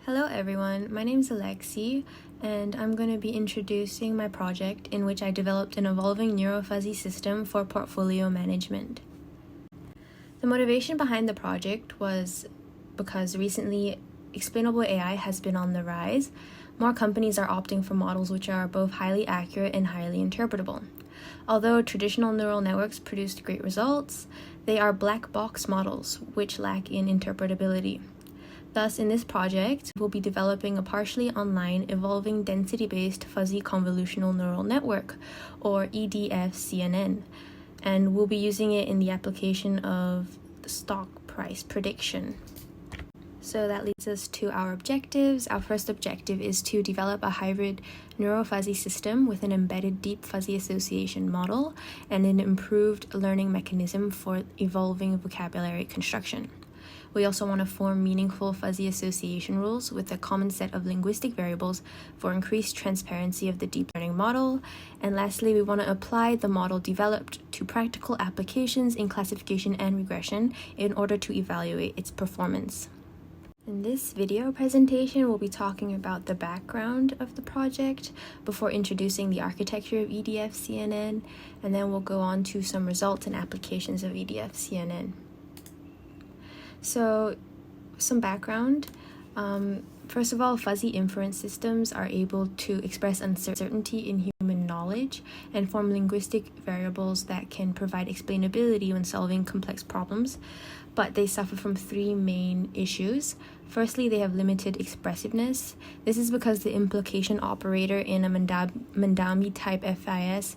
Hello everyone, my name is Alexy, and I'm going to be introducing my project in which I developed an evolving neurofuzzy system for portfolio management. The motivation behind the project was because recently explainable AI has been on the rise. More companies are opting for models which are both highly accurate and highly interpretable. Although traditional neural networks produced great results, they are black box models which lack in interpretability. Thus, in this project, we'll be developing a partially online evolving density-based fuzzy convolutional neural network, or EDF-CNN, and we'll be using it in the application of the stock price prediction. So that leads us to our objectives. Our first objective is to develop a hybrid neurofuzzy system with an embedded deep fuzzy association model and an improved learning mechanism for evolving vocabulary construction. We also want to form meaningful fuzzy association rules with a common set of linguistic variables for increased transparency of the deep learning model. And lastly, we want to apply the model developed to practical applications in classification and regression in order to evaluate its performance. In this video presentation, we'll be talking about the background of the project before introducing the architecture of EDF-CNN, and then we'll go on to some results and applications of EDF-CNN. So, some background. First of all, fuzzy inference systems are able to express uncertainty in human knowledge and form linguistic variables that can provide explainability when solving complex problems, but they suffer from three main issues. Firstly, they have limited expressiveness. This is because the implication operator in a Mandami type FIS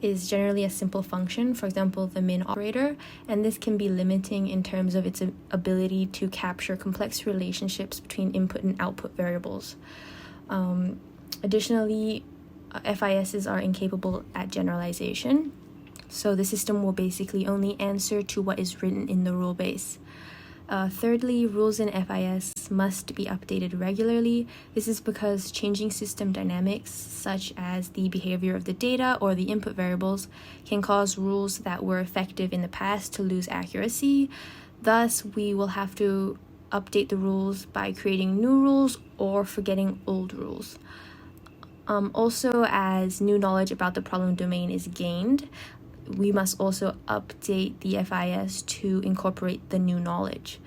is generally a simple function, for example, the min operator, and this can be limiting in terms of its ability to capture complex relationships between input and output variables. Additionally, FISs are incapable at generalization, so the system will basically only answer to what is written in the rule base. Thirdly, rules in FIS must be updated regularly. This is because changing system dynamics, such as the behavior of the data or the input variables, can cause rules that were effective in the past to lose accuracy. Thus, we will have to update the rules by creating new rules or forgetting old rules. Also, as new knowledge about the problem domain is gained, we must also update the FIS to incorporate the new knowledge.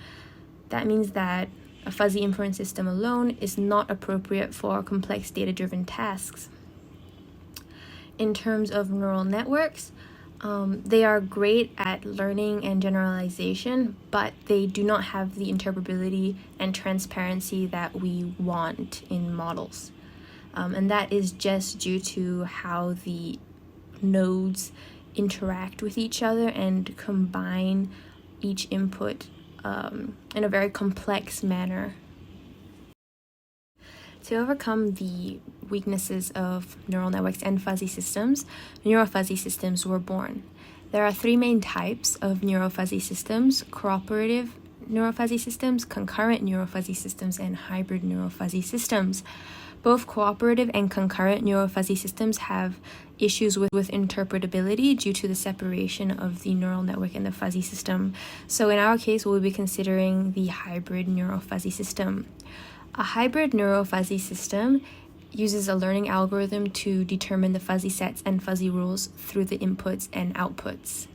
That means that a fuzzy inference system alone is not appropriate for complex data-driven tasks. In terms of neural networks, they are great at learning and generalization, but they do not have the interpretability and transparency that we want in models. And that is just due to how the nodes interact with each other and combine each input in a very complex manner. To overcome the weaknesses of neural networks and fuzzy systems, neurofuzzy systems were born. There are three main types of neurofuzzy systems: cooperative neurofuzzy systems, concurrent neurofuzzy systems, and hybrid neurofuzzy systems. Both cooperative and concurrent neurofuzzy systems have issues with interpretability due to the separation of the neural network and the fuzzy system. So in our case, we'll be considering the hybrid neurofuzzy system. A hybrid neurofuzzy system uses a learning algorithm to determine the fuzzy sets and fuzzy rules through the inputs and outputs.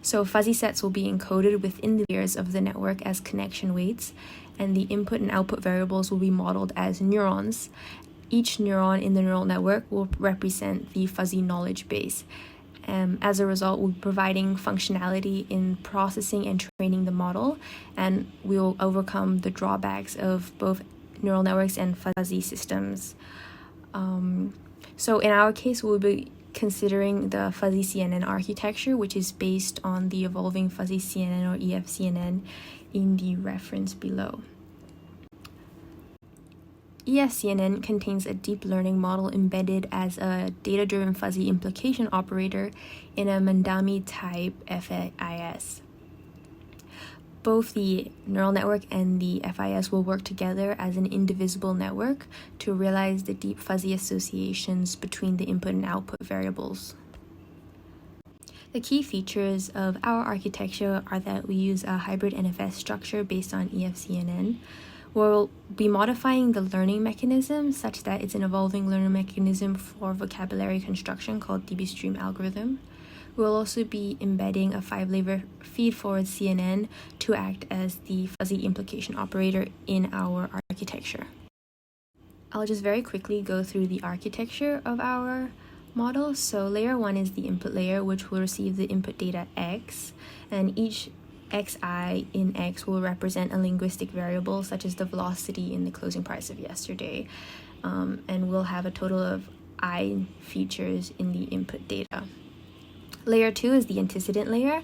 So fuzzy sets will be encoded within the layers of the network as connection weights, and the input and output variables will be modeled as neurons. Each neuron in the neural network will represent the fuzzy knowledge base. As a result, we'll be providing functionality in processing and training the model, and we'll overcome the drawbacks of both neural networks and fuzzy systems. So in our case, we'll be considering the fuzzy CNN architecture, which is based on the evolving fuzzy CNN or EF-CNN in the reference below. EF-CNN contains a deep learning model embedded as a data-driven fuzzy implication operator in a Mandami type FIS. Both the neural network and the FIS will work together as an indivisible network to realize the deep fuzzy associations between the input and output variables. The key features of our architecture are that we use a hybrid NFS structure based on EF-CNN. We'll be modifying the learning mechanism such that it's an evolving learning mechanism for vocabulary construction called DB-stream algorithm. We'll also be embedding a 5-layer feed-forward CNN to act as the fuzzy implication operator in our architecture. I'll just very quickly go through the architecture of our model. So layer 1 is the input layer, which will receive the input data x, and each xi in x will represent a linguistic variable such as the velocity in the closing price of yesterday, and we'll have a total of I features in the input data. Layer 2 is the antecedent layer,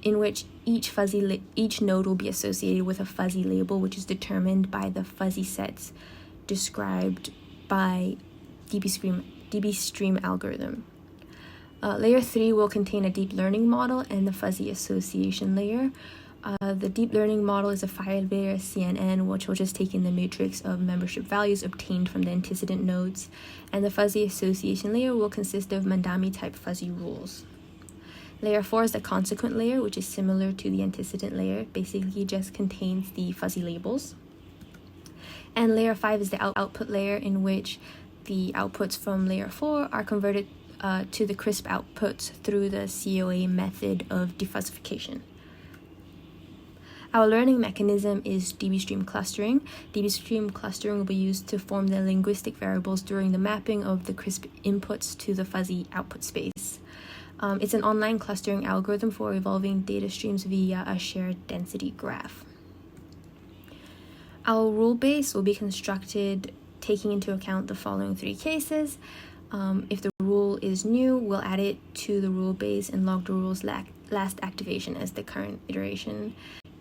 in which each node will be associated with a fuzzy label, which is determined by the fuzzy sets described by DB-stream algorithm. Layer 3 will contain a deep learning model and the fuzzy association layer. The deep learning model is a 5-layer CNN, which will just take in the matrix of membership values obtained from the antecedent nodes, and the fuzzy association layer will consist of Mandami-type fuzzy rules. Layer 4 is the consequent layer, which is similar to the antecedent layer, basically just contains the fuzzy labels. And layer 5 is the output layer, in which the outputs from layer 4 are converted to the crisp outputs through the COA method of defuzzification. Our learning mechanism is DB-stream clustering. DB-stream clustering will be used to form the linguistic variables during the mapping of the crisp inputs to the fuzzy output space. It's an online clustering algorithm for evolving data streams via a shared density graph. Our rule base will be constructed taking into account the following 3 cases. If the rule is new, we'll add it to the rule base and log the rule's last activation as the current iteration.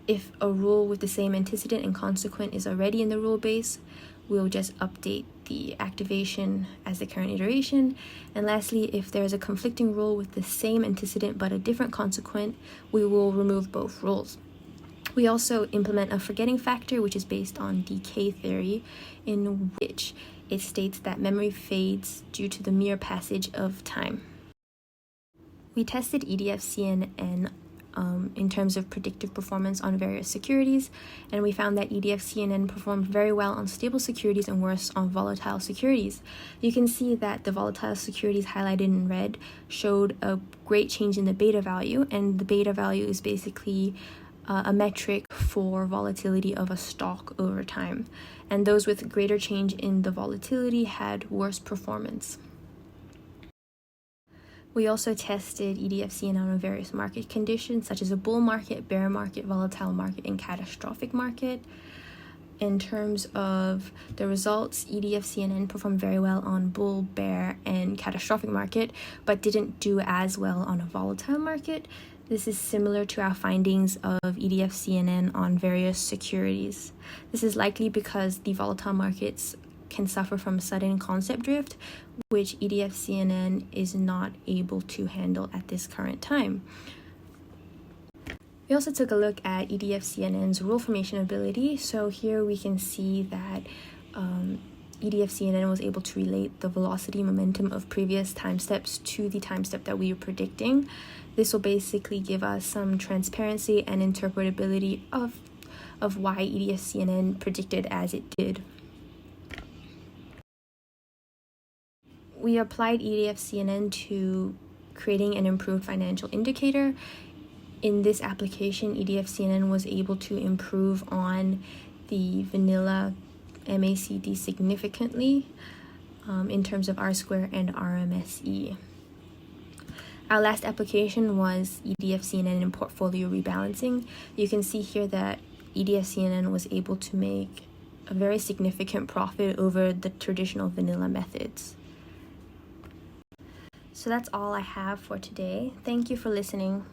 If a rule with the same antecedent and consequent is already in the rule base, we'll just update the activation as the current iteration. And lastly, if there's a conflicting rule with the same antecedent but a different consequent, we will remove both rules. We also implement a forgetting factor, which is based on decay theory, in which it states that memory fades due to the mere passage of time. We tested EDF-CNN in terms of predictive performance on various securities, and we found that EDF-CNN performed very well on stable securities and worse on volatile securities. You can see that the volatile securities highlighted in red showed a great change in the beta value, and the beta value is basically a metric for volatility of a stock over time, and those with greater change in the volatility had worse performance. We also tested EDF-CNN on various market conditions, such as a bull market, bear market, volatile market, and catastrophic market. In terms of the results, EDF-CNN performed very well on bull, bear, and catastrophic market, but didn't do as well on a volatile market. This is similar to our findings of EDF-CNN on various securities. This is likely because the volatile markets can suffer from sudden concept drift, which EDF-CNN is not able to handle at this current time. We also took a look at EDF-CNN's rule formation ability. So here we can see that EDF-CNN was able to relate the velocity momentum of previous time steps to the time step that we were predicting. This will basically give us some transparency and interpretability of why EDF-CNN predicted as it did. We applied EDF-CNN to creating an improved financial indicator. In this application, EDF-CNN was able to improve on the vanilla MACD significantly in terms of R-square and RMSE. Our last application was EDF-CNN in portfolio rebalancing. You can see here that EDF-CNN was able to make a very significant profit over the traditional vanilla methods. So that's all I have for today. Thank you for listening.